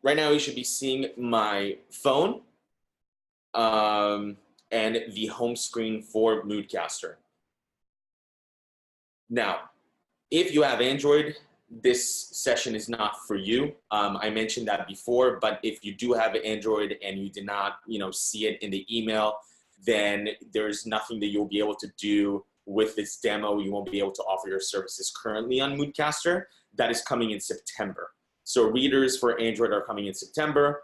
Right now you should be seeing my phone and the home screen for Moodcaster. Now, if you have Android, this session is not for you. I mentioned that before, but if you do have Android and you did not, see it in the email, then there's nothing that you'll be able to do with this demo. You won't be able to offer your services currently on Moodcaster. That is coming in September. So readers for Android are coming in September.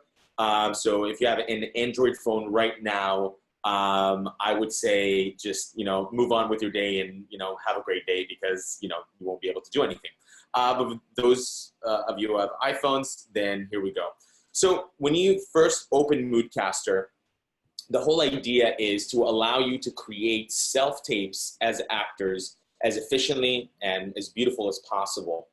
So if you have an Android phone right now, I would say just, move on with your day and, have a great day because, you won't be able to do anything. But those of you who have iPhones, then here we go. So when you first open Moodcaster, the whole idea is to allow you to create self-tapes as actors as efficiently and as beautiful as possible.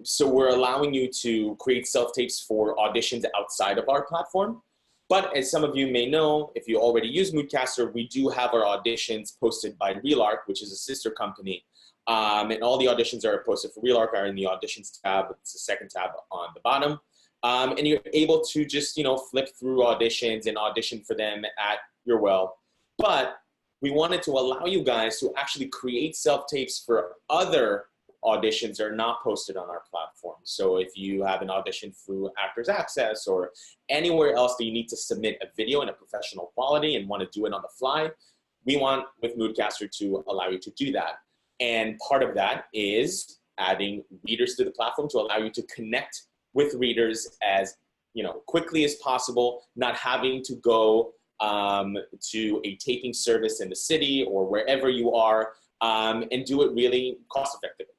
So we're allowing you to create self-tapes for auditions outside of our platform. But as some of you may know, if you already use Moodcaster, we do have our auditions posted by RealArc, which is a sister company. And all the auditions are posted for RealArc are in the auditions tab. It's the second tab on the bottom. And you're able to just, flip through auditions and audition for them at your will. But we wanted to allow you guys to actually create self-tapes for other auditions that are not posted on our platform. So if you have an audition through Actors Access or anywhere else that you need to submit a video in a professional quality and want to do it on the fly, we want with Moodcaster to allow you to do that. And part of that is adding readers to the platform to allow you to connect with readers as quickly as possible, not having to go to a taping service in the city or wherever you are, and do it really cost effectively.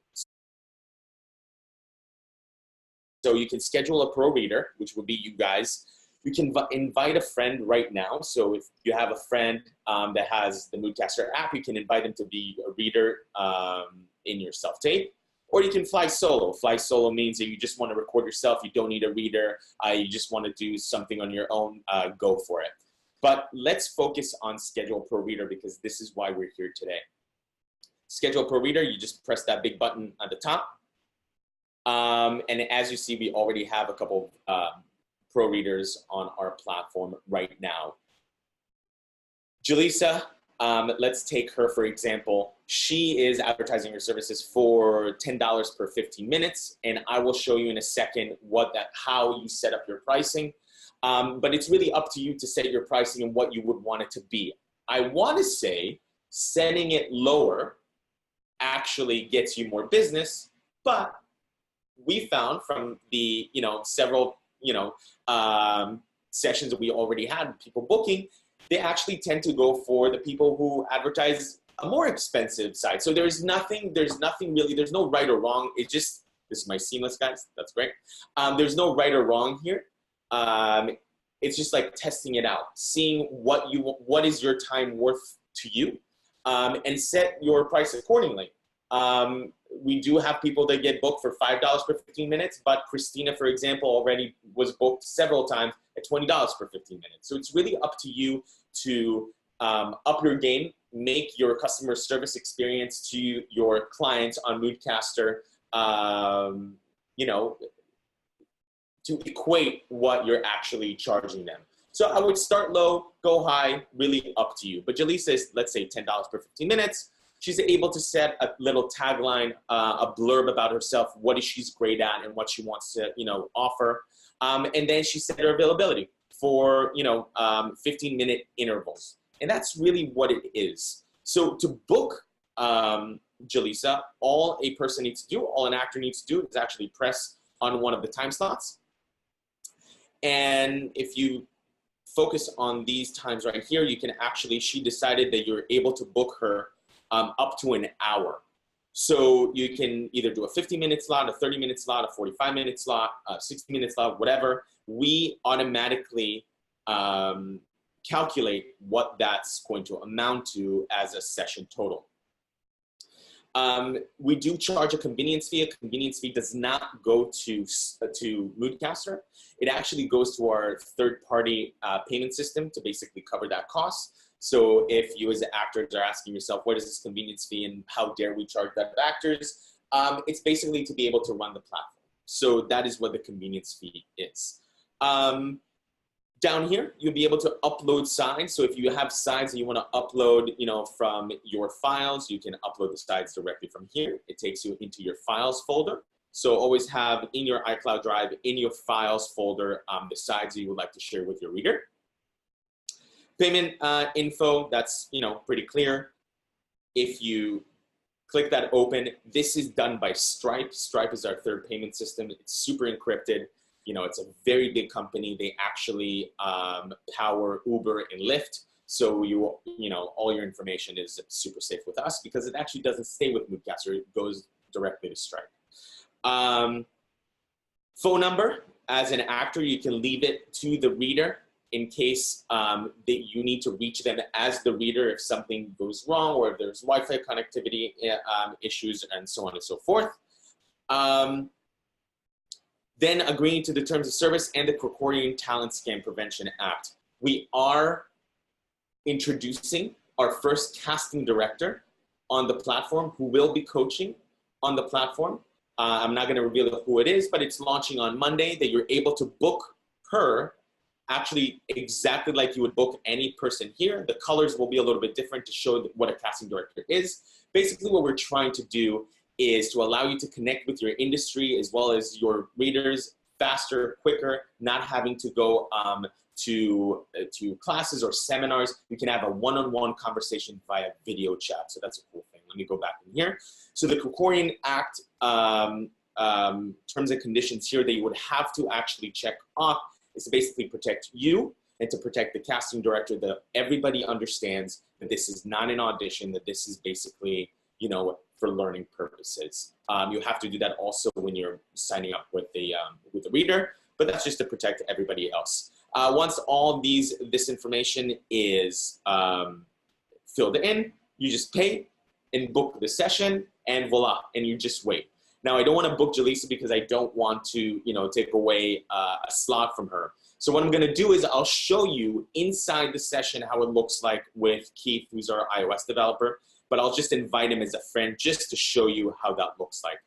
So you can schedule a pro reader, which would be you guys. You can invite a friend right now. So if you have a friend that has the Moodcaster app, you can invite them to be a reader in your self-tape. Or you can fly solo. Fly solo means that you just want to record yourself. You don't need a reader. You just want to do something on your own. Go for it. But let's focus on Schedule Pro Reader because this is why we're here today. Schedule Pro Reader, you just press that big button at the top. And as you see, we already have a couple pro readers on our platform right now. Jaleesa, let's take her for example. She is advertising her services for $10 per 15 minutes, and I will show you in a second how you set up your pricing. But it's really up to you to set your pricing and what you would want it to be. I want to say setting it lower actually gets you more business, but we found from the several sessions that we already had, people booking, they actually tend to go for the people who advertise a more expensive side. So there's nothing really, there's no right or wrong. It's just, this is my seamless guys, that's great. There's no right or wrong here. It's just like testing it out, seeing what is your time worth to you, and set your price accordingly. We do have people that get booked for $5 per 15 minutes, but Christina, for example, already was booked several times at $20 per 15 minutes. So it's really up to you to up your game, make your customer service experience to your clients on Moodcaster, to equate what you're actually charging them. So I would start low, go high, really up to you. But Jaleesa is, let's say, $10 per 15 minutes. She's able to set a little tagline, a blurb about herself, what she's great at and what she wants to, offer. And then she set her availability for, 15-minute intervals. And that's really what it is. So to book Jaleesa, all a person needs to do, all an actor needs to do is actually press on one of the time slots. And if you focus on these times right here, you can actually, she decided that you're able to book her up to an hour. So you can either do a 50-minute slot, a 30-minute slot, a 45-minute slot, a 60-minute slot, whatever. We automatically calculate what that's going to amount to as a session total. We do charge a convenience fee. A convenience fee does not go to Moodcaster. It actually goes to our third-party payment system to basically cover that cost. So if you as actors are asking yourself, what is this convenience fee and how dare we charge that to actors? It's basically to be able to run the platform. So that is what the convenience fee is. Down here, you'll be able to upload slides. So if you have slides that you want to upload, from your files, you can upload the slides directly from here. It takes you into your files folder. So always have in your iCloud Drive, in your files folder, the slides you would like to share with your reader. Payment info, that's pretty clear. If you click that open, this is done by Stripe. Stripe is our third payment system. It's super encrypted. It's a very big company. They actually power Uber and Lyft. So all your information is super safe with us because it actually doesn't stay with Moodcaster. It goes directly to Stripe. Phone number, as an actor, you can leave it to the reader in case that you need to reach them as the reader if something goes wrong or if there's Wi-Fi connectivity issues and so on and so forth. Then agreeing to the terms of service and the Korean Talent Scam Prevention Act. We are introducing our first casting director on the platform who will be coaching on the platform. I'm not going to reveal who it is, but it's launching on Monday that you're able to book her actually exactly like you would book any person here. The colors will be a little bit different to show what a casting director is. Basically, what we're trying to do is to allow you to connect with your industry as well as your readers faster, quicker, not having to go to classes or seminars. You can have a one-on-one conversation via video chat. So that's a cool thing. Let me go back in here. So the Korean Act terms and conditions here that you would have to actually check off is to basically protect you and to protect the casting director, that everybody understands that this is not an audition, that this is basically, for learning purposes. You have to do that also when you're signing up with the reader, but that's just to protect everybody else. Once all this information is filled in, you just pay and book the session, and voila, and you just wait. Now, I don't want to book Jaleesa because I don't want to, take away a slot from her. So what I'm going to do is I'll show you inside the session how it looks like with Keith, who's our iOS developer, but I'll just invite him as a friend just to show you how that looks like.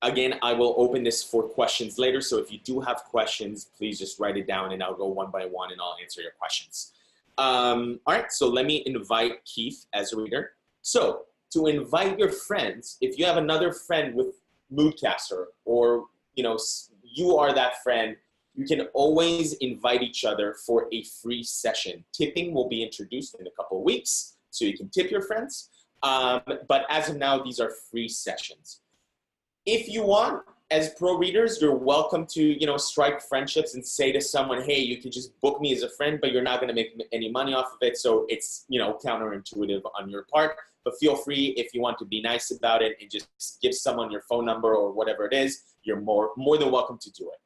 Again, I will open this for questions later. So if you do have questions, please just write it down and I'll go one by one and I'll answer your questions. All right, so let me invite Keith as a reader. So to invite your friends, if you have another friend with Moodcaster or, you are that friend, you can always invite each other for a free session. Tipping will be introduced in a couple of weeks, so you can tip your friends. But as of now, these are free sessions. If you want, as pro readers, you're welcome to, strike friendships and say to someone, hey, you can just book me as a friend, but you're not going to make any money off of it. So it's, counterintuitive on your part. But feel free, if you want to be nice about it and just give someone your phone number or whatever it is, you're more than welcome to do it.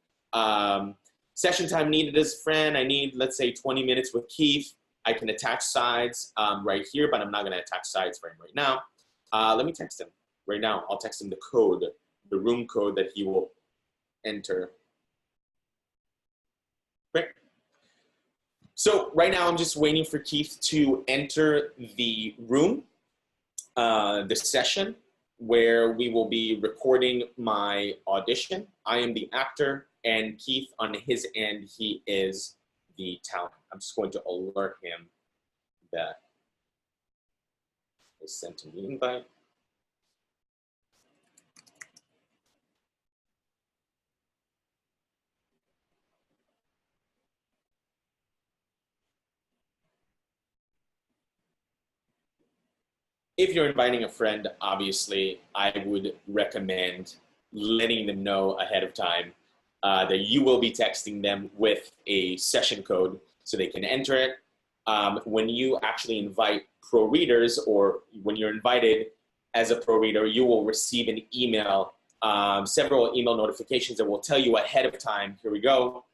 Session time needed as a friend. I need, let's say, 20 minutes with Keith. I can attach sides right here, but I'm not going to attach sides for him right now. Let me text him right now. I'll text him the code, the room code that he will enter. Great. So right now I'm just waiting for Keith to enter the room, the session where we will be recording my audition. I am the actor and Keith on his end, he is the talent. I'm just going to alert him that I sent him the invite. If you're inviting a friend, obviously, I would recommend letting them know ahead of time that you will be texting them with a session code so they can enter it. When you actually invite pro readers, or when you're invited as a pro reader, you will receive an email, several email notifications that will tell you ahead of time, here we go,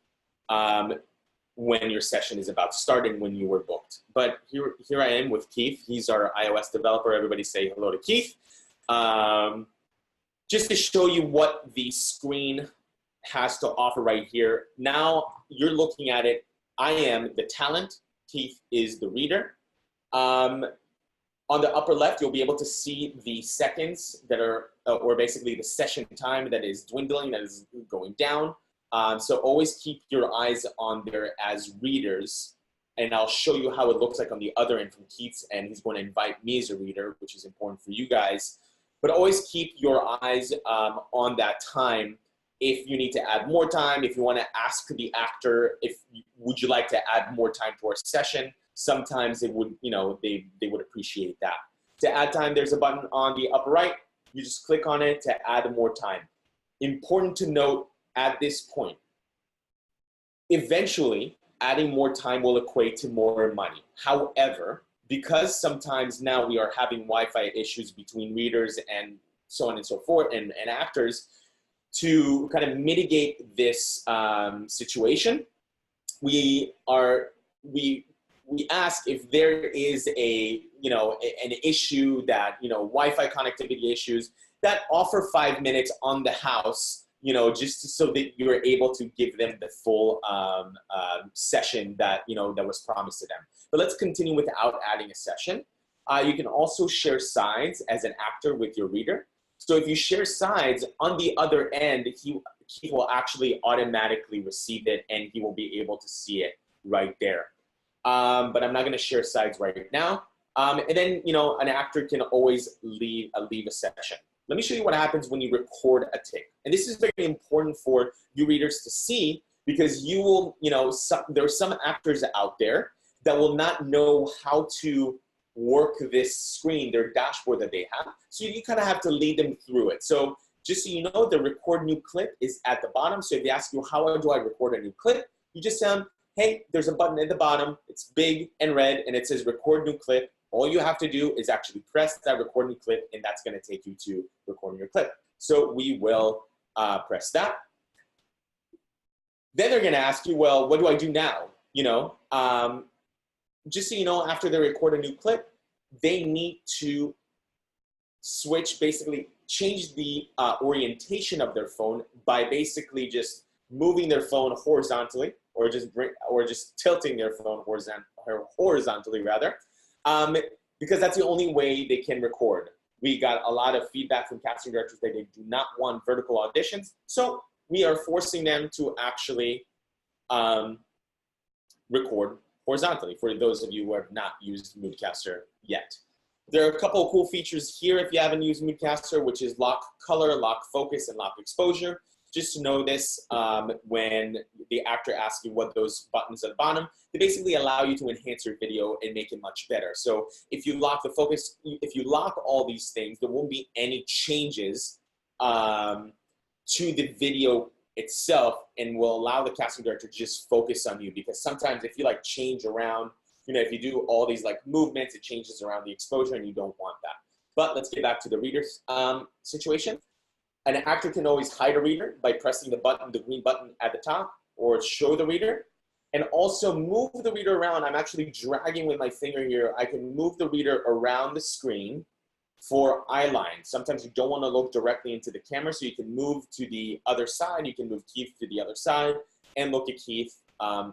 when your session is about to start and when you were booked. But here I am with Keith. He's our iOS developer. Everybody say hello to Keith. Just to show you what the screen has to offer right here. Now you're looking at it. I am the talent. Keith is the reader. On the upper left, you'll be able to see the seconds that are, or basically the session time that is dwindling, that is going down. So always keep your eyes on there as readers, and I'll show you how it looks like on the other end from Keith, and he's going to invite me as a reader, which is important for you guys. But always keep your eyes on that time. If you need to add more time, if you want to ask the actor, would you like to add more time to our session? Sometimes they would, they would appreciate that. To add time, there's a button on the upper right. You just click on it to add more time. Important to note at this point, eventually, adding more time will equate to more money. However, because sometimes now we are having Wi-Fi issues between readers and so on and so forth, and actors, to kind of mitigate this situation, we ask if there is an issue that, Wi-Fi connectivity issues that offer 5 minutes on the house, just so that you're able to give them the full session that, that was promised to them. But let's continue without adding a session. You can also share sides as an actor with your reader. So if you share sides, on the other end, he will actually automatically receive it, and he will be able to see it right there. But I'm not going to share sides right now. And then, an actor can always leave a session. Let me show you what happens when you record a take. And this is very important for you readers to see, because you will, there are some actors out there that will not know how to work this screen, their dashboard that they have. So you kind of have to lead them through it. So just so you know, the record new clip is at the bottom. So if they ask you, how do I record a new clip? You just tell them, hey, there's a button at the bottom. It's big and red, and it says record new clip. All you have to do is actually press that record new clip, and that's going to take you to recording your clip. So we will press that. Then they're going to ask you, well, what do I do now? Just so you know, after they record a new clip, they need to switch, basically change the orientation of their phone by basically just moving their phone horizontally, or just tilting their phone horizontally rather, because that's the only way they can record. We got a lot of feedback from casting directors that they do not want vertical auditions, so we are forcing them to actually record horizontally, for those of you who have not used Moodcaster yet. There are a couple of cool features here if you haven't used Moodcaster, which is lock color, lock focus, and lock exposure. Just to know this, when the actor asks you what those buttons at the bottom, they basically allow you to enhance your video and make it much better. So if you lock the focus, if you lock all these things, there won't be any changes to the video itself, and will allow the casting director to just focus on you. Because sometimes if you change around, if you do all these movements, it changes around the exposure, and you don't want that. But let's get back to the reader's situation. An actor can always hide a reader by pressing the button, the green button at the top, or show the reader, and also move the reader around. I'm actually dragging with my finger here. I can move the reader around the screen for eye line. Sometimes you don't want to look directly into the camera, so you can move to the other side. You can move Keith to the other side and look at Keith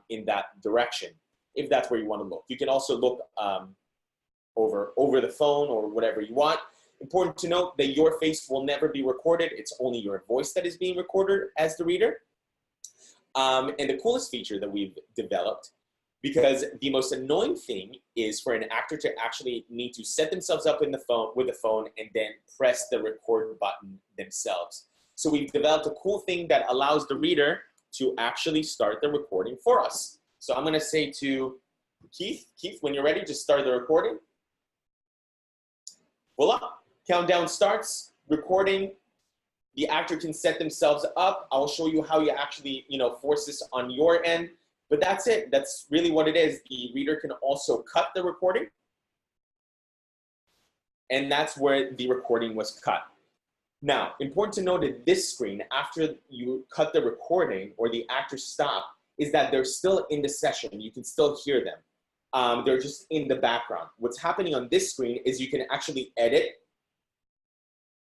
in that direction, if that's where you want to look. You can also look over the phone or whatever you want. Important to note that your face will never be recorded. It's only your voice that is being recorded as the reader. And the coolest feature that we've developed, because the most annoying thing is for an actor to actually need to set themselves up with the phone and then press the record button themselves. So we've developed a cool thing that allows the reader to actually start the recording for us. So I'm going to say to Keith, when you're ready, just start the recording. Voila. Countdown starts, recording. The actor can set themselves up. I will show you how you actually, force this on your end. But that's it. That's really what it is. The reader can also cut the recording. And that's where the recording was cut. Now, important to note that this screen, after you cut the recording or the actor stop, is that they're still in the session. You can still hear them. They're just in the background. What's happening on this screen is you can actually edit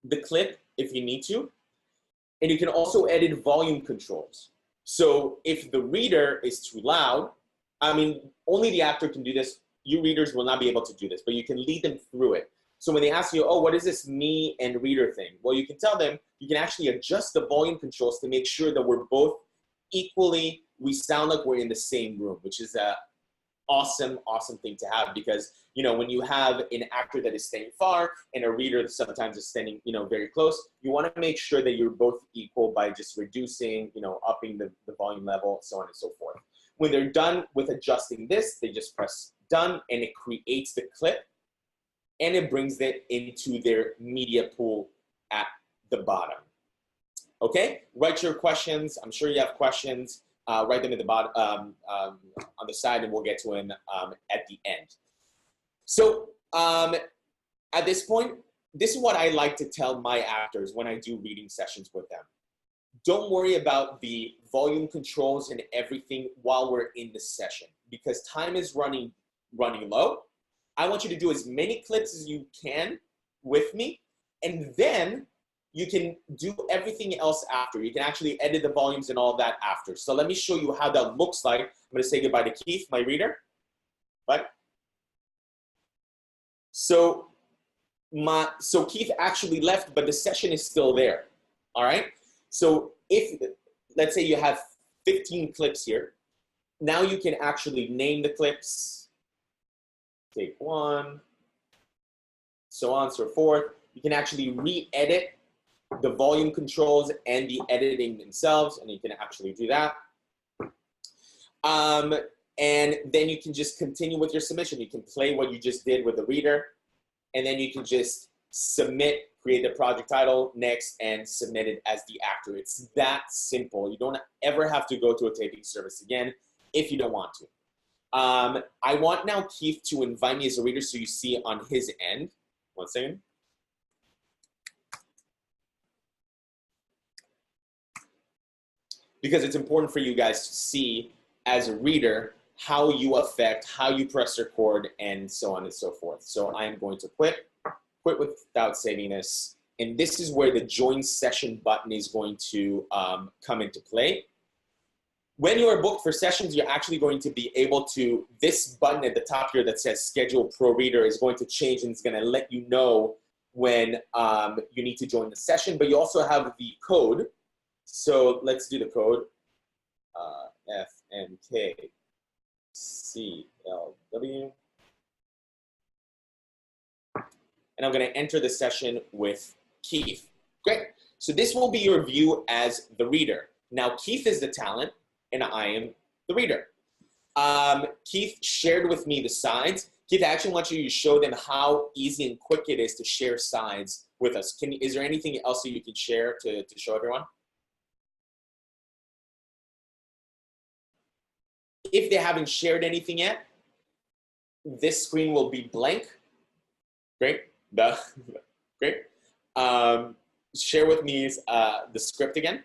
the clip if you need to, and you can also edit volume controls. So if the reader is too loud, only the actor can do this. you readers will not be able to do this, but you can lead them through it. So when they ask you, oh, what is this me and reader thing? Well, you can tell them, you can actually adjust the volume controls to make sure that we're both equally, we sound like we're in the same room, which is a awesome, awesome thing to have, because, you know, when you have an actor that is standing far and a reader that sometimes is standing, you know, very close, you want to make sure that you're both equal by just reducing, you know, upping the volume level, so on and so forth. When they're done with adjusting this, they just press done and it creates the clip and it brings it into their media pool at the bottom. Okay, write your questions. I'm sure you have questions. Write them at the bottom on the side, and we'll get to them at the end. So at this point, this is what I like to tell my actors when I do reading sessions with them. Don't worry about the volume controls and everything while we're in the session, because time is running low. I want you to do as many clips as you can with me, and then you can do everything else after. You can actually edit the volumes and all that after. So let me show you how that looks like. I'm gonna say goodbye to Keith, my reader. Bye. So Keith actually left, but the session is still there, all right? So if, let's say you have 15 clips here, now you can actually name the clips, take one, so on and so forth. You can actually re-edit the volume controls and the editing themselves, and you can actually do that. And then you can just continue with your submission. You can play what you just did with the reader, and then you can just submit, create the project title, next, and submit it as the actor. It's that simple. You don't ever have to go to a taping service again if you don't want to. I want now Keith to invite me as a reader so you see on his end. One second. Because it's important for you guys to see as a reader how you affect, how you press record, and so on and so forth. So I'm going to quit without saving this. And this is where the join session button is going to come into play. When you are booked for sessions, you're actually going to be able to, this button at the top here that says schedule pro reader is going to change, and it's going to let you know when you need to join the session. But you also have the code. So let's do the code, FNKCLW. And I'm going to enter the session with Keith. Great. So this will be your view as the reader. Now, Keith is the talent, and I am the reader. Keith shared with me the sides. Keith, I actually want you to show them how easy and quick it is to share sides with us. Is there anything else that you can share to show everyone? If they haven't shared anything yet, this screen will be blank. Great. Great. Share with me the script again.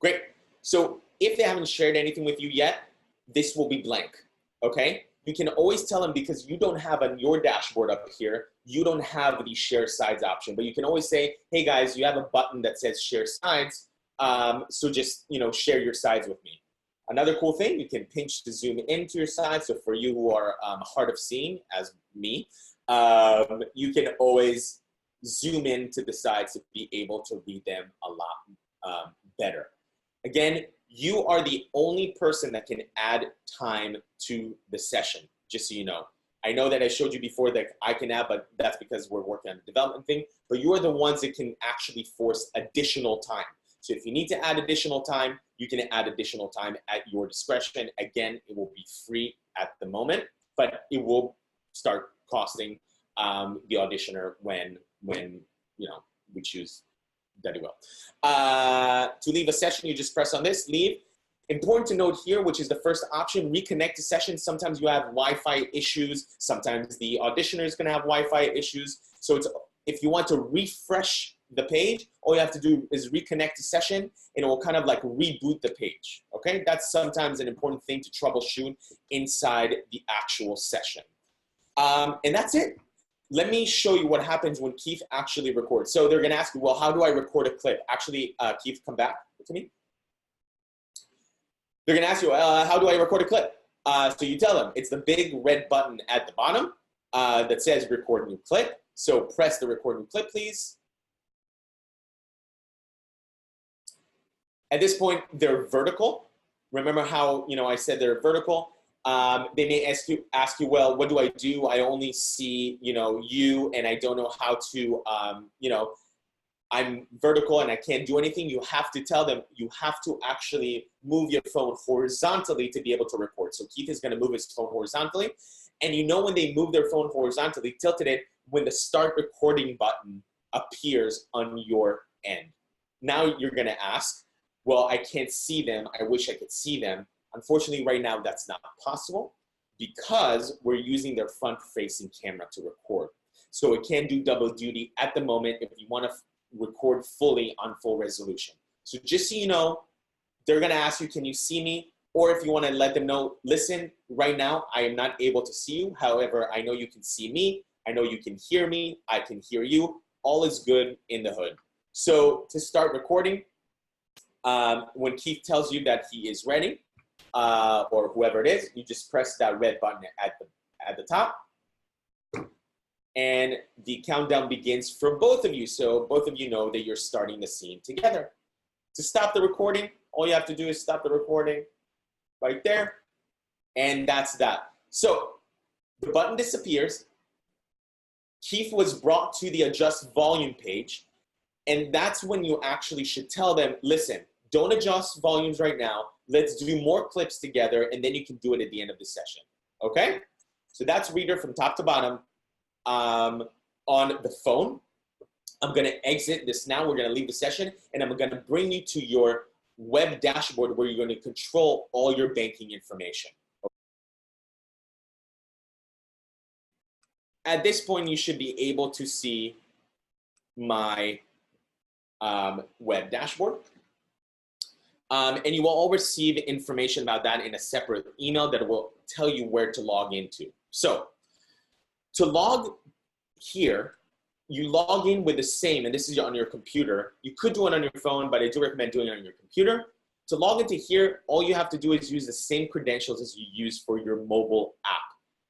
Great. So if they haven't shared anything with you yet, this will be blank, okay? You can always tell them, because you don't have on your dashboard up here, you don't have the share sides option, but you can always say, hey guys, you have a button that says share sides, so just, you know, share your sides with me. Another cool thing, you can pinch to zoom into your sides. So for you who are hard of seeing, as me, you can always zoom into the sides to be able to read them a lot better. Again, you are the only person that can add time to the session, just so you know. I know that I showed you before that I can add, but that's because we're working on a development thing. But you are the ones that can actually force additional time. So if you need to add additional time, you can add additional time at your discretion. Again, it will be free at the moment, but it will start costing the auditioner when you know, we choose that it will. To leave a session, you just press on this, leave. Important to note here, which is the first option, reconnect to sessions. Sometimes you have Wi-Fi issues. Sometimes the auditioner is gonna have Wi-Fi issues. So it's, if you want to refresh the page, all you have to do is reconnect to session, and it will kind of like reboot the page, okay? That's sometimes an important thing to troubleshoot inside the actual session. And that's it. Let me show you what happens when Keith actually records. So they're gonna ask you, well, how do I record a clip? Actually, Keith, come back to me. They're gonna ask you, how do I record a clip? So you tell them, it's the big red button at the bottom that says record new clip. So press the record new clip, please. At this point, they're vertical. Remember how, I said they're vertical? They may ask you, well, what do I do? I only see, you, and I don't know how to, I'm vertical and I can't do anything. You have to tell them, you have to actually move your phone horizontally to be able to record. So Keith is gonna move his phone horizontally. And when they move their phone horizontally, tilted it, when the start recording button appears on your end. Now you're gonna ask, well, I can't see them. I wish I could see them. Unfortunately, right now, that's not possible because we're using their front-facing camera to record. So it can do double duty at the moment if you want to record fully on full resolution. So just so you know, they're going to ask you, can you see me? Or if you want to let them know, listen, right now, I am not able to see you. However, I know you can see me. I know you can hear me. I can hear you. All is good in the hood. So to start recording, when Keith tells you that he is ready, or whoever it is, you just press that red button at the top, and the countdown begins for both of you. So both of you know that you're starting the scene together. To stop the recording, all you have to do is stop the recording right there, and that's that. So the button disappears. Keith was brought to the adjust volume page, and that's when you actually should tell them, listen, don't adjust volumes right now. Let's do more clips together, and then you can do it at the end of the session, okay? So that's Reader from top to bottom. On the phone, I'm gonna exit this now. We're gonna leave the session, and I'm gonna bring you to your web dashboard where you're gonna control all your banking information. At this point, you should be able to see my web dashboard. And you will all receive information about that in a separate email that will tell you where to log into. So to log here, you log in with the same, and this is on your computer. You could do it on your phone, but I do recommend doing it on your computer. To log into here, all you have to do is use the same credentials as you use for your mobile app.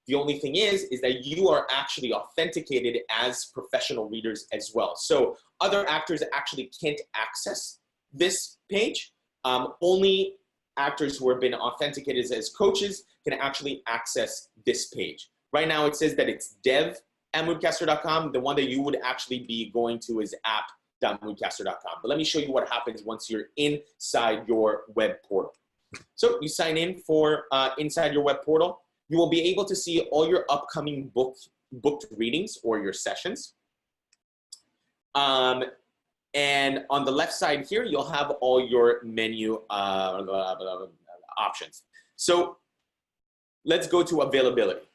The only thing is that you are actually authenticated as professional readers as well. So other actors actually can't access this page. Only actors who have been authenticated as coaches can actually access this page. Right now it says that it's dev@moodcaster.com. The one that you would actually be going to is app.moodcaster.com. But let me show you what happens once you're inside your web portal. So you sign in for inside your web portal. You will be able to see all your upcoming booked readings or your sessions. And on the left side here, you'll have all your menu options. So let's go to availability.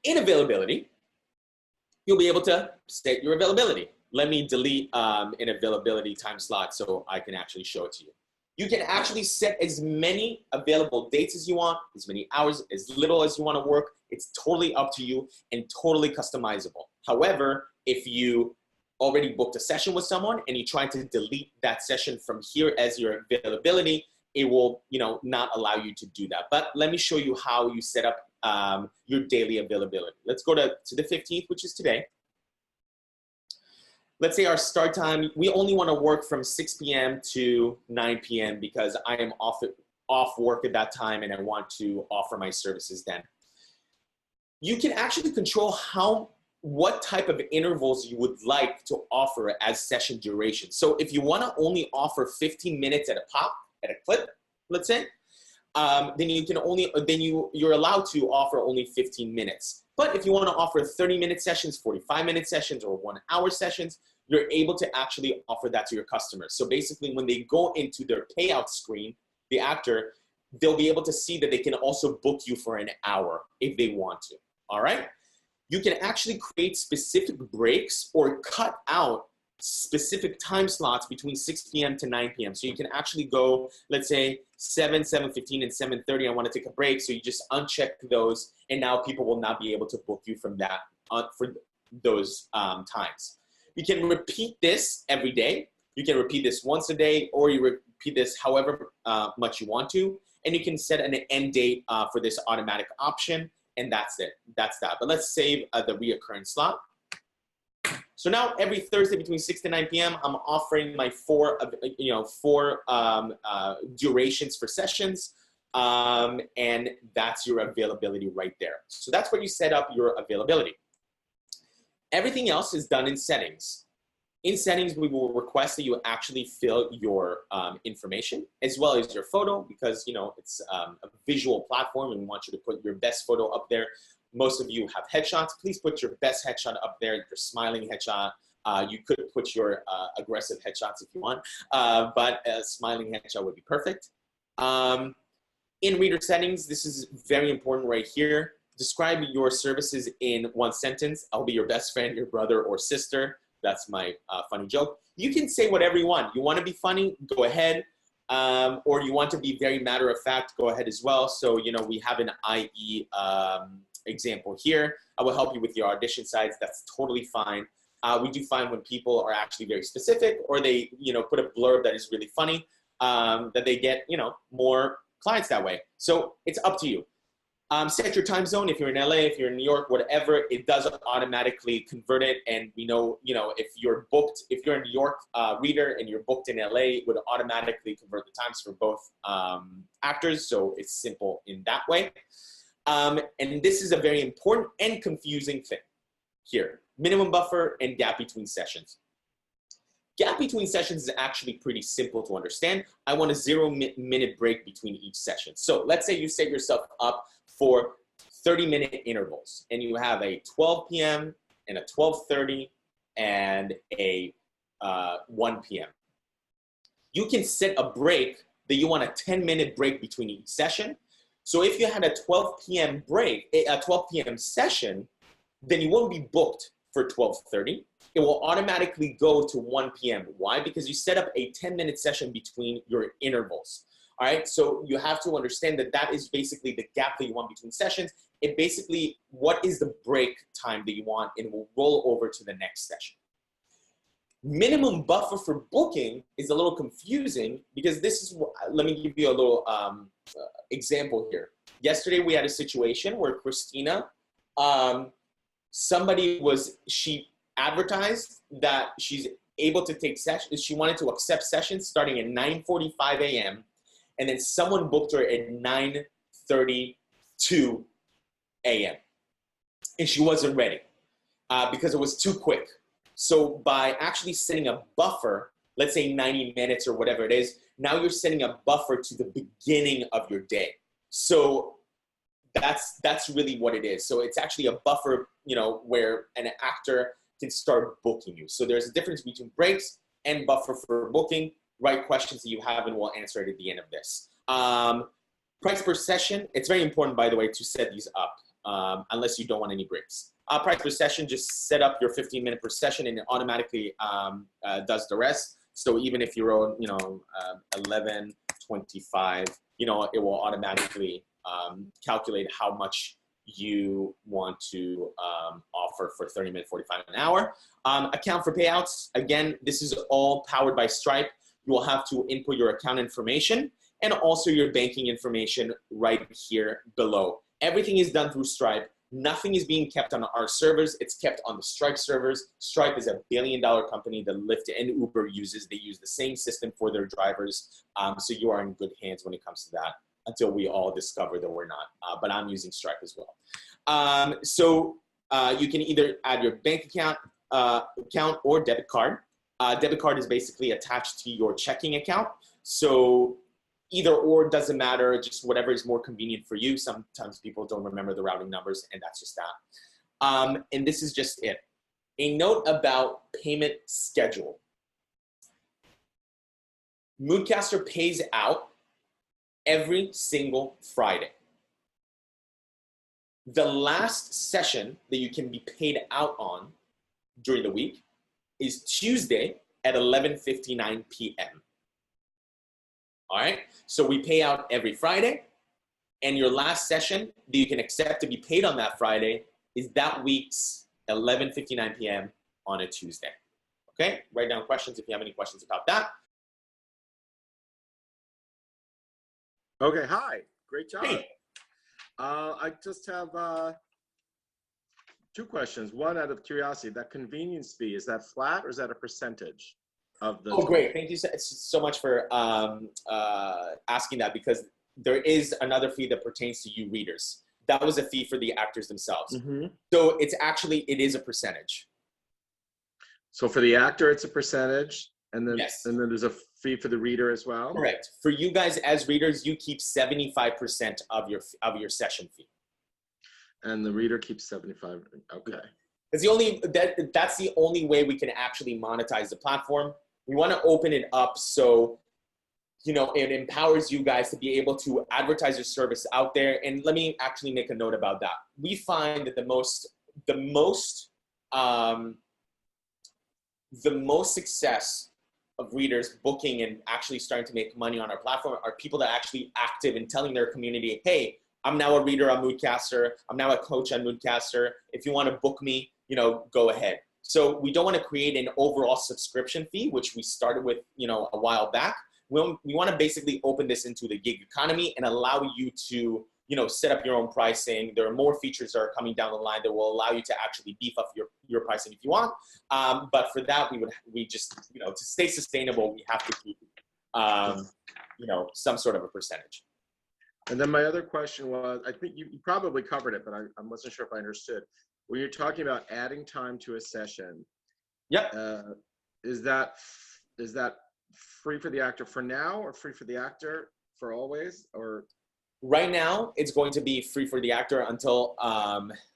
In availability, you'll be able to set your availability. Let me delete an availability time slot so I can actually show it to you. You can actually set as many available dates as you want, as many hours, as little as you want to work. It's totally up to you and totally customizable. However, if you already booked a session with someone and you try to delete that session from here as your availability, it will not allow you to do that. But let me show you how you set up your daily availability. Let's go to the 15th, which is today. Let's say our start time, we only want to work from 6 p.m. to 9 p.m. because I am off work at that time and I want to offer my services then. You can actually control what type of intervals you would like to offer as session duration. So if you want to only offer 15 minutes at a pop, at a clip, let's say, then you're allowed to offer only 15 minutes. But if you want to offer 30-minute sessions, 45-minute sessions, or 1-hour sessions, you're able to actually offer that to your customers. So basically, when they go into their payout screen, the actor, they'll be able to see that they can also book you for an hour if they want to, all right? You can actually create specific breaks or cut out specific time slots between 6 p.m. to 9 p.m. So you can actually go, let's say 7, 7:15, and 7:30, I want to take a break. So you just uncheck those, and now people will not be able to book you from that for those times. You can repeat this every day. You can repeat this once a day, or you repeat this however much you want to, and you can set an end date for this automatic option, and that's it. That's that. But let's save the reoccurring slot. So now every Thursday between 6 to 9 p.m., I'm offering my four durations for sessions, and that's your availability right there. So that's where you set up your availability. Everything else is done in settings. In settings, we will request that you actually fill your information as well as your photo, because it's a visual platform and we want you to put your best photo up there. Most of you have headshots. Please put your best headshot up there, your smiling headshot. You could put your aggressive headshots if you want, but a smiling headshot would be perfect. In reader settings, this is very important right here. Describe your services in one sentence. I'll be your best friend, your brother or sister. That's my funny joke. You can say whatever you want. You want to be funny, go ahead. Or you want to be very matter of fact, go ahead as well. So, we have an IE example here. I will help you with your audition sites. That's totally fine. We do find when people are actually very specific, or they, put a blurb that is really funny, that they get, more clients that way. So it's up to you. Set your time zone. If you're in LA, if you're in New York, whatever, it does automatically convert it. And we know, if you're booked, if you're a New York reader and you're booked in LA, it would automatically convert the times for both actors. So it's simple in that way. And this is a very important and confusing thing here. Minimum buffer and gap between sessions. Gap between sessions is actually pretty simple to understand. I want a 0-minute break between each session. So let's say you set yourself up for 30-minute intervals, and you have a 12 p.m. and a 12:30 and a 1 p.m. You can set a break that you want a 10-minute break between each session. So if you had a 12 p.m. break, a 12 p.m. session, then you won't be booked for 12:30. It will automatically go to 1 p.m. Why? Because you set up a 10-minute session between your intervals. All right, so you have to understand that that is basically the gap that you want between sessions. It basically, what is the break time that you want, and it will roll over to the next session. Minimum buffer for booking is a little confusing because this is, let me give you a little example here. Yesterday we had a situation where Christina, she advertised that she's able to take sessions, she wanted to accept sessions starting at 9:45 a.m. and then someone booked her at 9:32 a.m. and she wasn't ready because it was too quick. So by actually setting a buffer, let's say 90 minutes or whatever it is, now you're setting a buffer to the beginning of your day. So that's really what it is. So it's actually a buffer, where an actor can start booking you. So there's a difference between breaks and buffer for booking. Write questions that you have and we'll answer it at the end of this. Price per session, it's very important, by the way, to set these up unless you don't want any breaks. Price per session, just set up your 15-minute per session and it automatically does the rest. So even if you're on, $11.25, it will automatically calculate how much you want to offer for 30 minutes, 45 an hour. Account for payouts. Again, this is all powered by Stripe. You will have to input your account information and also your banking information right here below. Everything is done through Stripe. Nothing is being kept on our servers. It's kept on the Stripe servers. Stripe is a billion-dollar company that Lyft and Uber uses. They use the same system for their drivers. So you are in good hands when it comes to that until we all discover that we're not. But I'm using Stripe as well. You can either add your bank account or debit card. Debit card is basically attached to your checking account. So either or doesn't matter, just whatever is more convenient for you. Sometimes people don't remember the routing numbers, and that's just that. And this is just it. A note about payment schedule. Moodcaster pays out every single Friday. The last session that you can be paid out on during the week is Tuesday at 11:59 p.m. All right, so we pay out every Friday, and your last session that you can accept to be paid on that Friday is that week's 11:59 p.m. on a Tuesday. Okay, write down questions if you have any questions about that. Okay, hi. Great job. Hey. I just have two questions. One, out of curiosity, that convenience fee, is that flat or is that a percentage of the Oh, total? great. Thank you so much for asking that, because there is another fee that pertains to you readers. That was a fee for the actors themselves. Mm-hmm. So it is a percentage. So for the actor, it's a percentage, and then Yes. and then there's a fee for the reader as well? Correct. For you guys as readers, you keep 75% of your session fee. And the reader keeps 75. Okay. That's the only way we can actually monetize the platform. We want to open it up so, you know, it empowers you guys to be able to advertise your service out there. And let me actually make a note about that. We find that the most success of readers booking and actually starting to make money on our platform are people that are actually active and telling their community, hey, I'm now a reader on Moodcaster. I'm now a coach on Moodcaster. If you want to book me, you know, go ahead. So we don't want to create an overall subscription fee, which we started with, you know, a while back. We want to basically open this into the gig economy and allow you to, you know, set up your own pricing. There are more features that are coming down the line that will allow you to actually beef up your pricing if you want. But for that, we just, you know, to stay sustainable, we have to keep, you know, some sort of a percentage. And then my other question was, I think you probably covered it, but I wasn't sure if I understood. When you're talking about adding time to a session, Yep. Is that free for the actor for now, or free for the actor for always, or? Right now, it's going to be free for the actor until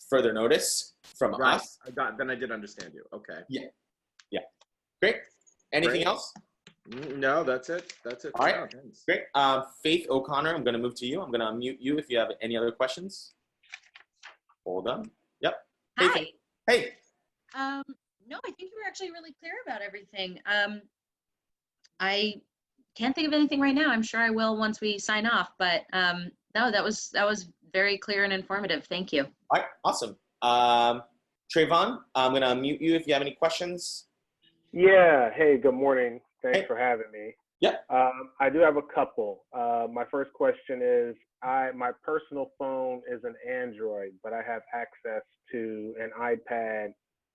further notice from us. Then I did understand you. Okay. Yeah. Great. Anything else? No, that's it. All right. Great. Faith O'Connor, I'm going to move to you. I'm going to unmute you if you have any other questions. Hold on. Yep. Hi. Faith. Hey. No, I think you were actually really clear about everything. I can't think of anything right now. I'm sure I will once we sign off, but no, that was very clear and informative. Thank you. All right. Awesome. Trayvon, I'm going to unmute you if you have any questions. Yeah. Hey, good morning. Thanks for having me. Yeah. I do have a couple. My first question is, my personal phone is an Android, but I have access to an iPad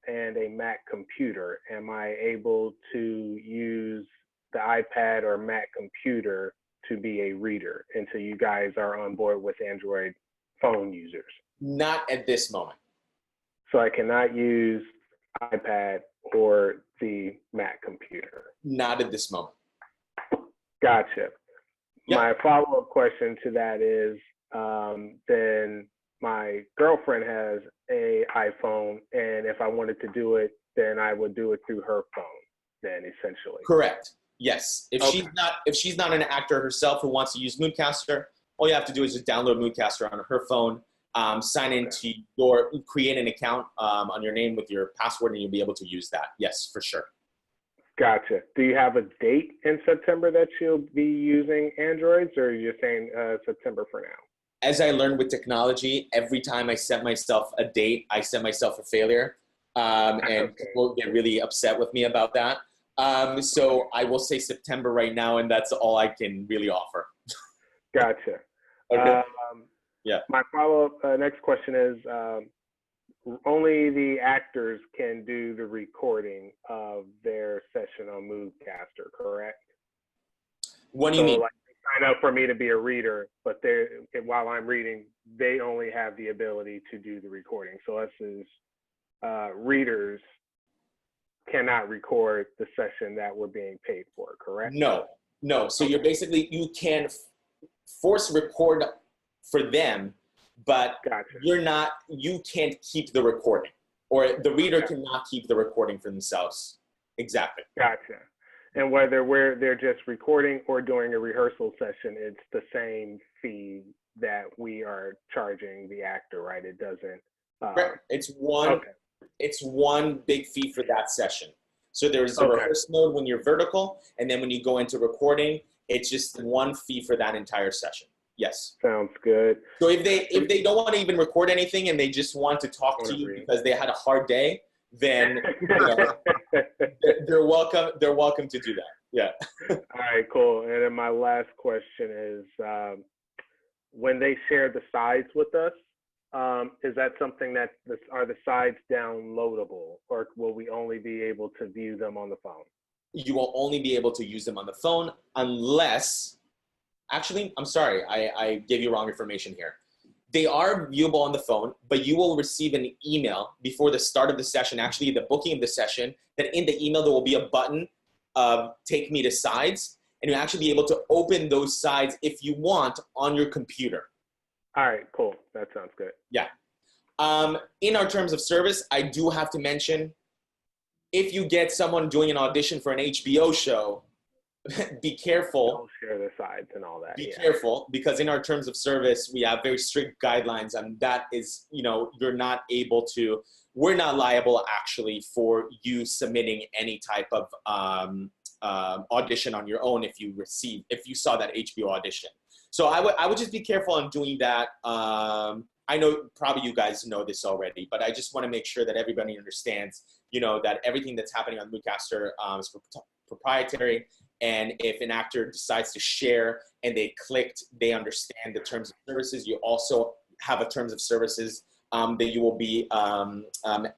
and a Mac computer. Am I able to use the iPad or Mac computer to be a reader until you guys are on board with Android phone users? Not at this moment. So I cannot use iPad or the Mac computer? Not at this moment. Gotcha. Yep. My follow-up question to that is, then my girlfriend has a iPhone, and if I wanted to do it, then I would do it through her phone, then essentially. Correct. Yes. If she's not an actor herself who wants to use Moodcaster, all you have to do is just download Moodcaster on her phone, sign into create an account on your name with your password, and you'll be able to use that. Yes, for sure. Gotcha. Do you have a date in September that she'll be using Androids, or you're saying September for now? As I learned with technology, every time I set myself a date, I set myself a failure. And people get really upset with me about that. So I will say September right now, and that's all I can really offer. Gotcha. Okay. Yeah. My follow-up next question is, only the actors can do the recording of their session on Moodcaster, correct? What do you mean? Like, they sign up for me to be a reader, but while I'm reading, they only have the ability to do the recording. So us as readers cannot record the session that we're being paid for, correct? No. So you're basically, you can force record for them, but Gotcha. you can't keep the recording, or the reader cannot keep the recording for themselves. Exactly. Gotcha. And whether they're just recording or doing a rehearsal session, it's the same fee that we are charging the actor, right? It doesn't. Right. It's one big fee for that session. So there's a rehearsal mode when you're vertical, and then when you go into recording, it's just one fee for that entire session. Yes. Sounds good. So if they don't want to even record anything and they just want to talk to you because they had a hard day, then they're welcome. They're welcome to do that. Yeah. All right, cool. And then my last question is, when they share the sides with us, is that something that are the sides downloadable, or will we only be able to view them on the phone? You will only be able to use them on the phone unless, actually, I'm sorry, I gave you wrong information here. They are viewable on the phone, but you will receive an email before the start of the session, actually the booking of the session, that in the email there will be a button of take me to sides, and you'll actually be able to open those sides if you want on your computer. All right, cool. That sounds good. Yeah. In our terms of service, I do have to mention, if you get someone doing an audition for an HBO show, be careful. Don't share the sides and all that. Be careful, because in our terms of service, we have very strict guidelines, and that is, you're not able to, we're not liable actually for you submitting any type of audition on your own if you saw that HBO audition. So I would just be careful on doing that. I know probably you guys know this already, but I just want to make sure that everybody understands, that everything that's happening on Moodcaster is proprietary. And if an actor decides to share and they understand the terms of services, you also have a terms of services that you will be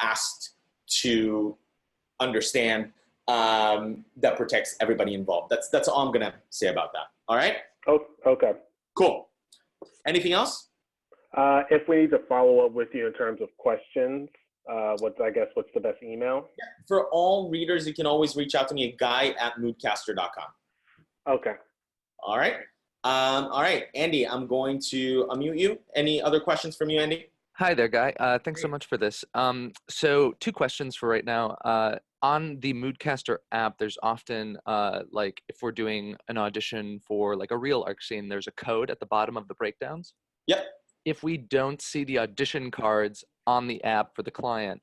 asked to understand that protects everybody involved. That's all I'm gonna say about that. All right? Oh, okay. Cool. Anything else? If we need to follow up with you in terms of questions, what's the best email? Yeah. For all readers, you can always reach out to me at guy@moodcaster.com. Okay. All right. All right, Andy, I'm going to unmute you. Any other questions from you, Andy? Hi there, Guy. Thanks so much for this. So 2 questions for right now. On the Moodcaster app, there's often, like if we're doing an audition for like a real ARC scene, there's a code at the bottom of the breakdowns. Yep. If we don't see the audition cards on the app for the client,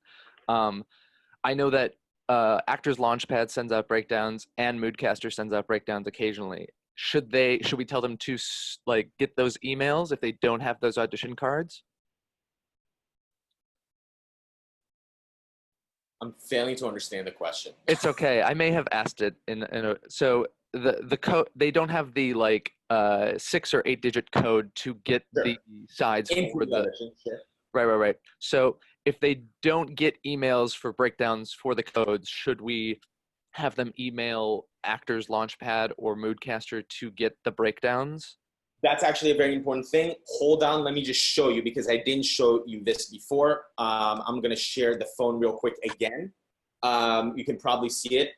I know that Actors Launchpad sends out breakdowns and Moodcaster sends out breakdowns occasionally. Should we tell them to like get those emails if they don't have those audition cards? I'm failing to understand the question. It's okay. I may have asked it so the code, they don't have the like 6 or 8 digit code to get the sides for the audition, sure. Right. So if they don't get emails for breakdowns for the codes, should we have them email Actors Launchpad or Moodcaster to get the breakdowns? That's actually a very important thing. Hold on, let me just show you, because I didn't show you this before. I'm gonna share the phone real quick again. You can probably see it.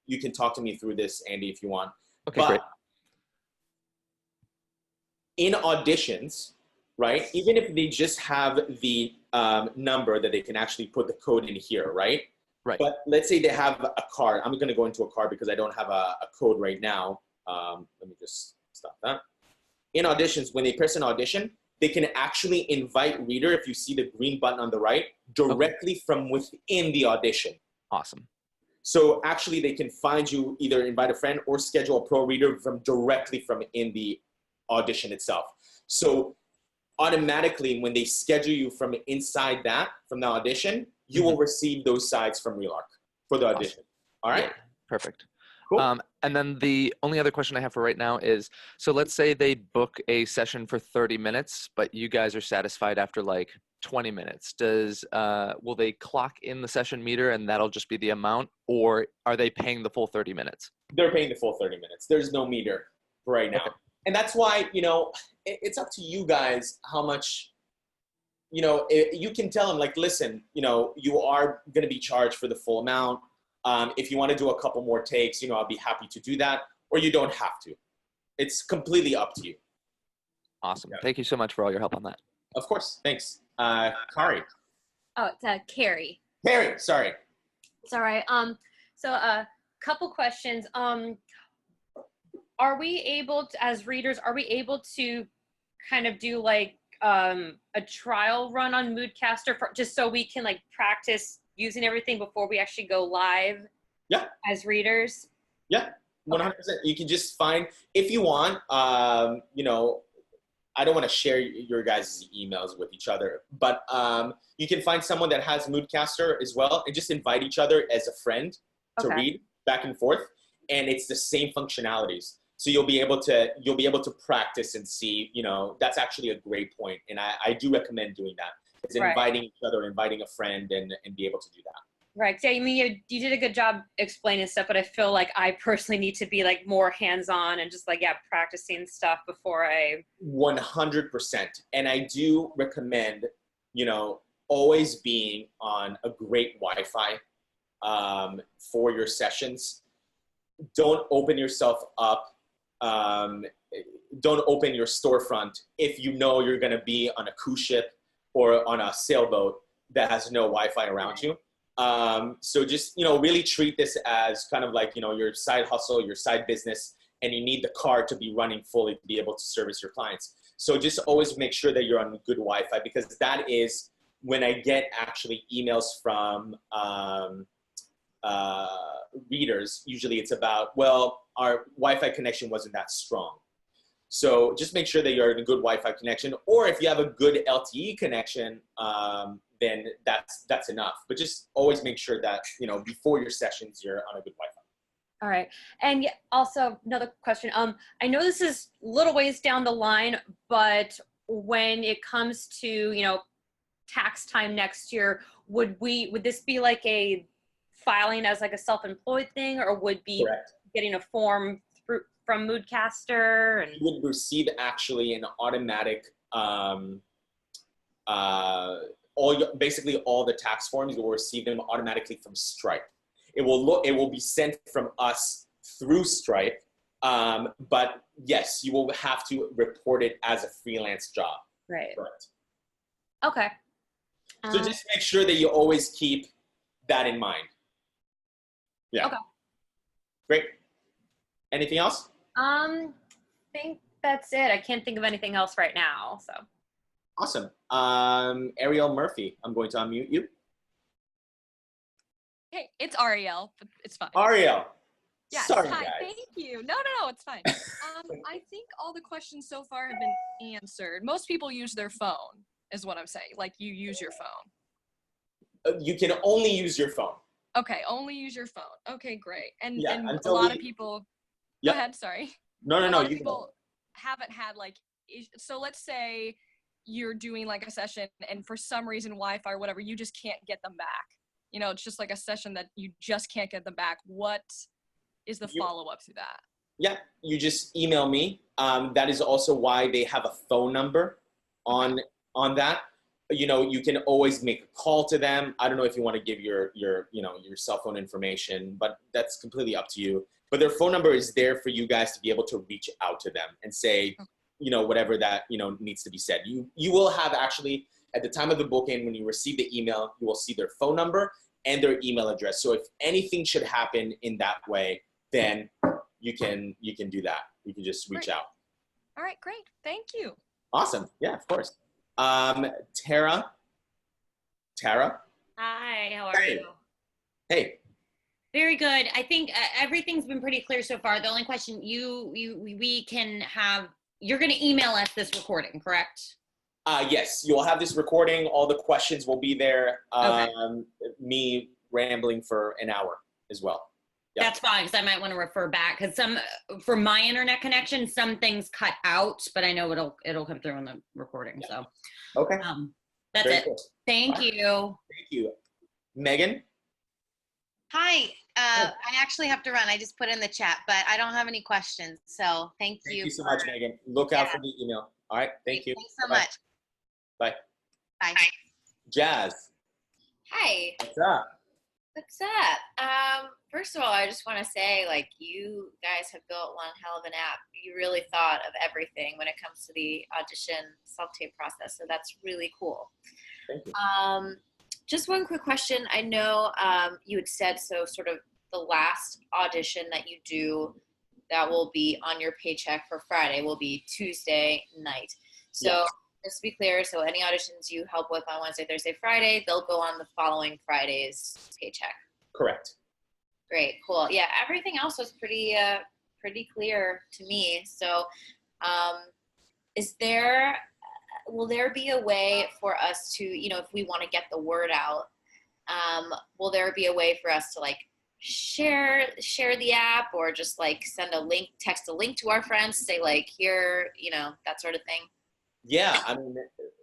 You can talk to me through this, Andy, if you want. Okay, great. In auditions, right, even if they just have the number that they can actually put the code in here, right? Right. But let's say they have a card. I'm gonna go into a card because I don't have a code right now. Let me just stop that. In auditions, when they press an audition, they can actually invite reader, if you see the green button on the right, directly from within the audition. Awesome. So actually they can find you, either invite a friend or schedule a pro reader directly from in the audition itself. So automatically when they schedule you from inside from the audition, you will receive those sides from RealArc for the audition. Awesome. All right? Yeah, perfect. Cool. And then the only other question I have for right now is, so let's say they book a session for 30 minutes, but you guys are satisfied after like 20 minutes. Will they clock in the session meter and that'll just be the amount, or are they paying the full 30 minutes? They're paying the full 30 minutes. There's no meter right now. Okay. And that's why, it's up to you guys how much, you can tell them like, listen, you are going to be charged for the full amount. If you want to do a couple more takes, I'll be happy to do that, or you don't have to. It's completely up to you. Awesome. Yeah. Thank you so much for all your help on that. Of course. Thanks. Kari. Oh, it's Carrie. Carrie, sorry. It's all right. So a couple questions. Are we able to, as readers, kind of do like a trial run on Moodcaster just so we can like practice using everything before we actually go live? Yeah. As readers? Yeah, 100%. You can just find, if you want, I don't want to share your guys' emails with each other, but you can find someone that has Moodcaster as well and just invite each other as a friend to read back and forth. And it's the same functionalities. So you'll be able to practice and see, that's actually a great point. And I do recommend doing that. It's Right. inviting each other, inviting a friend, and be able to do that. Right. Yeah, I mean, you did a good job explaining stuff, but I feel like I personally need to be like more hands-on and just like, practicing stuff before I. 100%. And I do recommend, always being on a great Wi-Fi for your sessions. Don't open yourself up. Don't open your storefront if you know you're going to be on a cruise ship or on a sailboat that has no Wi-Fi around you. So just, really treat this as kind of like, your side hustle, your side business, and you need the car to be running fully to be able to service your clients. So just always make sure that you're on good Wi-Fi, because that is when I get actually emails from readers. Usually it's about, well, our Wi-Fi connection wasn't that strong. So just make sure that you're in a good Wi-Fi connection, or if you have a good LTE connection, then that's enough. But just always make sure that, before your sessions, you're on a good Wi-Fi. All right. And also another question. I know this is a little ways down the line, but when it comes to, tax time next year, would this be like a filing as like a self-employed thing, or would be Correct. getting a form from Moodcaster? And You would receive actually an automatic, basically all the tax forms, you will receive them automatically from Stripe. It will be sent from us through Stripe, but yes, you will have to report it as a freelance job. Right. Correct. Okay. So just make sure that you always keep that in mind. Yeah. Okay. Great. Anything else? I think that's it. I can't think of anything else right now. So. Awesome. Ariel Murphy, I'm going to unmute you. Hey, it's Ariel, but it's fine. Ariel. Yes, Sorry, hi, guys. thank you. No, it's fine. I think all the questions so far have been answered. Most people use their phone, is what I'm saying. Like, you use your phone. You can only use your phone. Okay, only use your phone. Okay, great. And Yeah, a until lot of people. Yep. Go ahead. Sorry. No. A lot of You people haven't had like. So let's say you're doing like a session, and for some reason, Wi-Fi or whatever, you just can't get them back. It's just like a session that you just can't get them back. What is the follow-up to that? Yeah, you just email me. That is also why they have a phone number on that. You can always make a call to them. I don't know if you want to give your cell phone information, but that's completely up to you. But their phone number is there for you guys to be able to reach out to them and say, whatever that, needs to be said. You will have actually, at the time of the booking, when you receive the email, you will see their phone number and their email address. So if anything should happen in that way, then you can do that. You can just reach out. All right, great. Thank you. Awesome. Yeah, of course. Tara. Hi, how are you? Hey. Very good. I think everything's been pretty clear so far. The only question we can have, you're going to email us this recording, correct? Yes, you'll have this recording. All the questions will be there. Okay. Me rambling for an hour as well. Yep. That's fine, because I might want to refer back, because for my internet connection, some things cut out, but I know it'll come through on the recording. Yeah. So Okay. that's Very it. cool. Thank you. Thank you. Megan? Hi, I actually have to run. I just put in the chat, but I don't have any questions. So thank you. Thank you so much, Megan. Look out for the email. All right. Thank you. Thanks so Bye-bye. much. Bye. Bye. Jazz. Hi, What's up? what's up? First of all, I just want to say, like, you guys have built one hell of an app. You really thought of everything when it comes to the audition self-tape process, so that's really cool. Thank you. Just one quick question. I know you had said, so sort of the last audition that you do that will be on your paycheck for Friday will be Tuesday night. So Yeah. just to be clear, so any auditions you help with on Wednesday, Thursday, Friday, they'll go on the following Friday's paycheck. Correct. Great, cool. Yeah, everything else was pretty clear to me. So will there be a way for us to, if we want to get the word out, will there be a way for us to like share the app, or just like send a link, text a link to our friends, say like, here, that sort of thing? Yeah, I mean,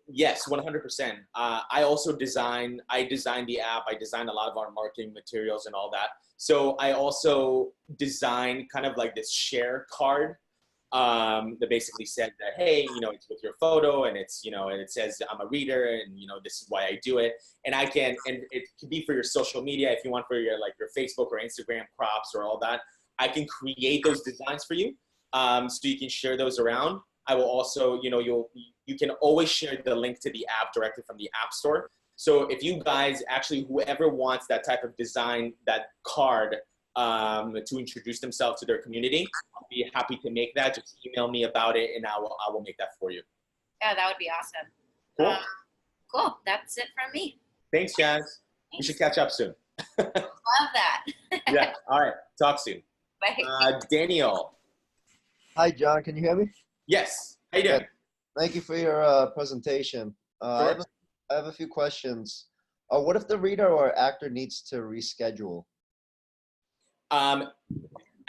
yes, 100%. I designed the app. I designed a lot of our marketing materials and all that. So I also designed kind of like this share card that basically said that, hey, it's with your photo, and it's, and it says I'm a reader, and this is why I do it. And it can be for your social media if you want, for your Facebook or Instagram props or all that. I can create those designs for you, so you can share those around. I will also, you can always share the link to the app directly from the App Store. So if you guys actually, whoever wants that type of design, that card to introduce themselves to their community, I'll be happy to make that. Just email me about it, and I will make that for you. Yeah, that would be awesome. Cool. Cool. That's it from me. Thanks, Jazz. We should catch up soon. Love that. Yeah. All right. Talk soon. Bye. Daniel. Hi, John. Can you hear me? Yes. How you doing? Thank you for your presentation. Sure. I have a few questions. What if the reader or actor needs to reschedule?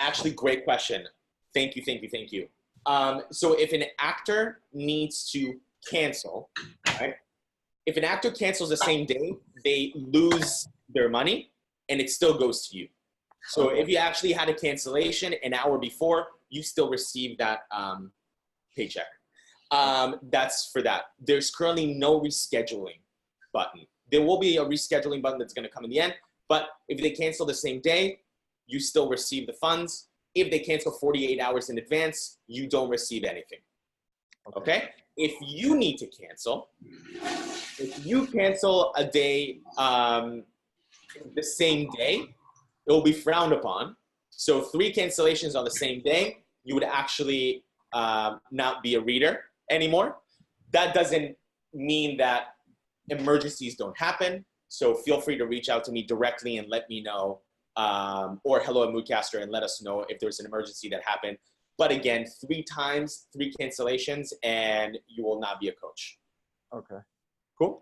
Actually, great question. Thank you. So if an actor needs to cancel, right? If an actor cancels the same day, they lose their money, and it still goes to you. So if you actually had a cancellation an hour before, you still receive that paycheck. That's for that. There's currently no rescheduling button. There will be a rescheduling button that's going to come in the end, but if they cancel the same day, you still receive the funds. If they cancel 48 hours in advance, you don't receive anything. Okay? If you need to cancel, if you cancel a day the same day, it will be frowned upon. So 3 cancellations on the same day, you would actually not be a reader anymore. That doesn't mean that emergencies don't happen. So feel free to reach out to me directly and let me know, or hello at Moodcaster, and let us know if there's an emergency that happened. But again, 3 times, 3 cancellations, and you will not be a coach. Okay. Cool.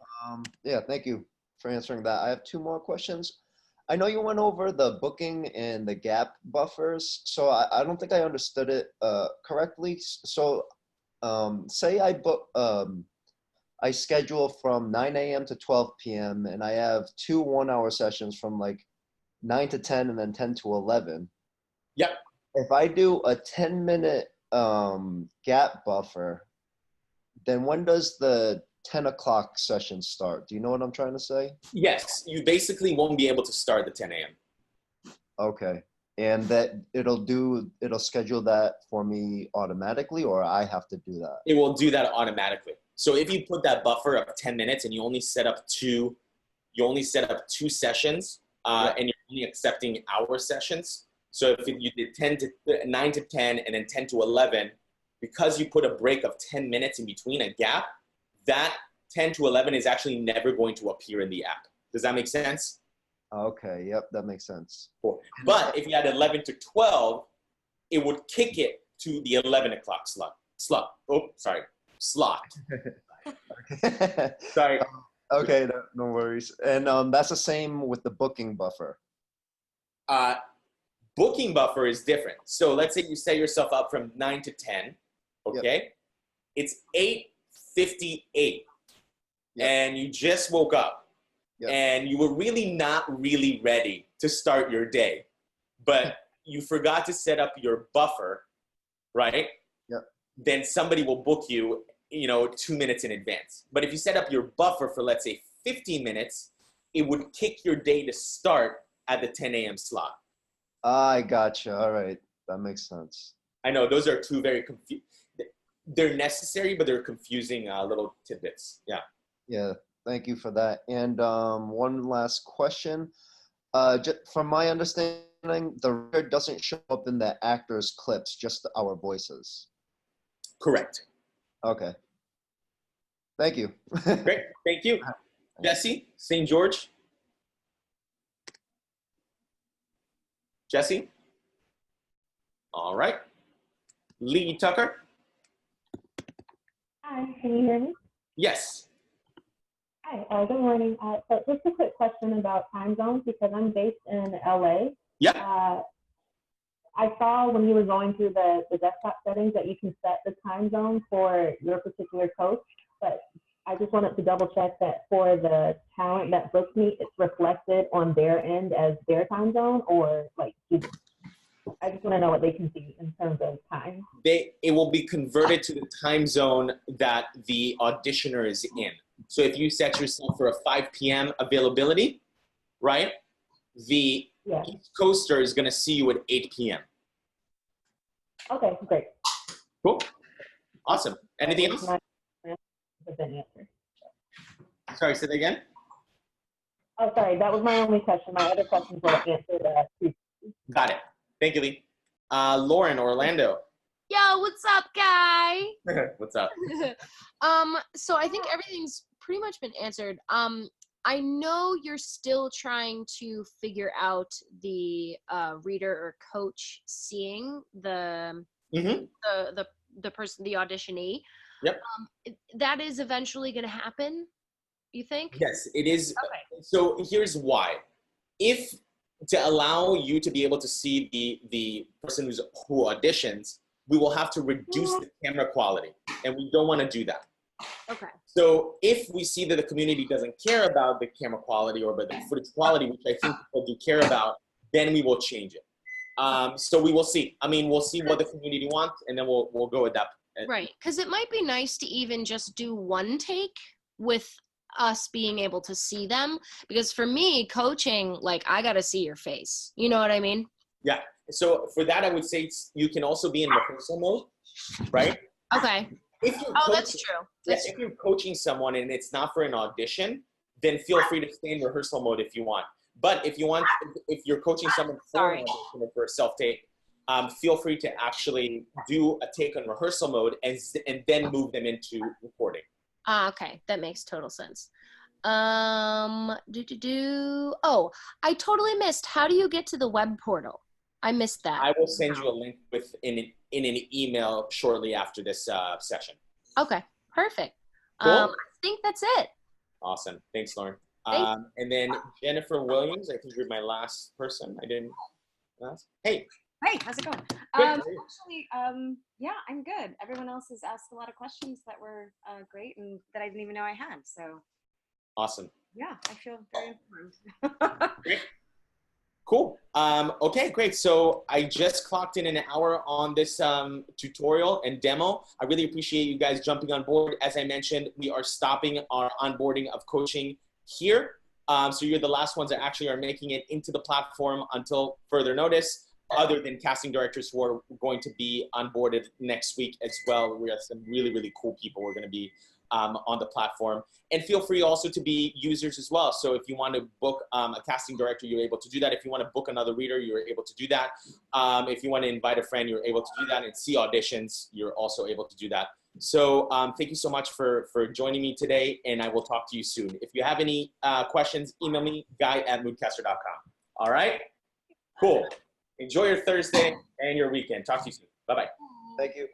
Yeah, thank you for answering that. I have 2 more questions. I know you went over the booking and the gap buffers, so I don't think I understood it correctly. So say I book, I schedule from 9 a.m. to 12 p.m. and I have 2 1-hour sessions from like 9 to 10 and then 10 to 11. Yep. If I do a 10-minute gap buffer, then when does the 10 o'clock session start? Do you know what I'm trying to say? Yes, you basically won't be able to start at 10 a.m. Okay. And that it'll schedule that for me automatically, or I have to do that? It will do that automatically. So if you put that buffer of 10 minutes and you only set up 2 sessions, and you're only accepting hour sessions. So if you did 9 to 10 and then 10 to 11, because you put a break of 10 minutes in between, a gap, that 10 to 11 is actually never going to appear in the app. Does that make sense? Okay, yep, that makes sense. Cool. But if you had 11 to 12, it would kick it to the 11 o'clock slot. Slot. Sorry. Okay, no worries. And that's the same with the booking buffer. Booking buffer is different. So let's say you set yourself up from 9 to 10, okay? Yep. It's 8:58, yep. And you just woke up, yep. And you were really not really ready to start your day, but you forgot to set up your buffer, right? Yep. Then somebody will book you, 2 minutes in advance. But if you set up your buffer for, let's say, 15 minutes, it would kick your day to start at the 10 a.m. slot. I gotcha. All right. That makes sense. I know those are 2 very they're necessary, but they're confusing little tidbits. Yeah. Yeah. Thank you for that. And one last question. From my understanding, the reader doesn't show up in the actors' clips, just our voices. Correct. Okay. Thank you. Great. Thank you. Jesse, St. George. Jesse? All right. Lee Tucker? Hi, can you hear me? Yes. Hi, good morning. So just a quick question about time zones, because I'm based in LA Yeah. I saw when you were going through the desktop settings that you can set the time zone for your particular coach, but I just wanted to double check that for the talent that books me, it's reflected on their end as their time zone, or like, I just want to know what they can see in terms of time. It will be converted to the time zone that the auditioner is in. So if you set yourself for a 5 p.m. availability, right? The East Coaster is going to see you at 8 p.m. Okay, great. Cool. Awesome. Anything else? Sorry, say that again? Oh, sorry. That was my only question. My other questions were answered. Got it. Thank you, Lee. Lauren, Orlando. Yo, what's up, guy? What's up? So I think everything's pretty much been answered. I know you're still trying to figure out the reader or coach seeing the person, the auditionee. Yep. That is eventually going to happen, you think? Yes, it is. Okay. So here's why. If to allow you to be able to see the person who auditions, we will have to reduce the camera quality, and we don't want to do that. Okay. So if we see that the community doesn't care about the camera quality or about the footage quality, which I think people do care about, then we will change it. So we will see. I mean, we'll see what the community wants, and then we'll go with that. Right, because it might be nice to even just do one take with us being able to see them. Because for me, coaching, like, I got to see your face. You know what I mean? Yeah. So for that, I would say you can also be in rehearsal mode, right? Okay. If you're that's true. If you're coaching someone and it's not for an audition, then feel free to stay in rehearsal mode if you want. But if you're coaching someone for an audition or for a self-tape, feel free to actually do a take on rehearsal mode and then move them into recording. Okay, that makes total sense. Oh, I totally missed. How do you get to the web portal? I missed that. I will send you a link in an email shortly after this session. Okay, perfect. Cool. I think that's it. Awesome. Thanks, Lauren. And then Jennifer Williams, I think you're my last person. I didn't ask. Hey. Hey, how's it going? Actually, yeah, I'm good. Everyone else has asked a lot of questions that were great and that I didn't even know I had. So awesome. Yeah, I feel very informed. Great. Cool. Okay, great. So I just clocked in an hour on this tutorial and demo. I really appreciate you guys jumping on board. As I mentioned, we are stopping our onboarding of coaching here. So you're the last ones that actually are making it into the platform until further notice, other than casting directors who are going to be onboarded next week as well. We have some really, really cool people who are going to be on the platform. And feel free also to be users as well. So if you want to book a casting director, you're able to do that. If you want to book another reader, you're able to do that. If you want to invite a friend, you're able to do that. And see auditions, you're also able to do that. So thank you so much for joining me today, and I will talk to you soon. If you have any questions, email me, guy@moodcaster.com. All right? Cool. Enjoy your Thursday and your weekend. Talk to you soon. Bye-bye. Thank you.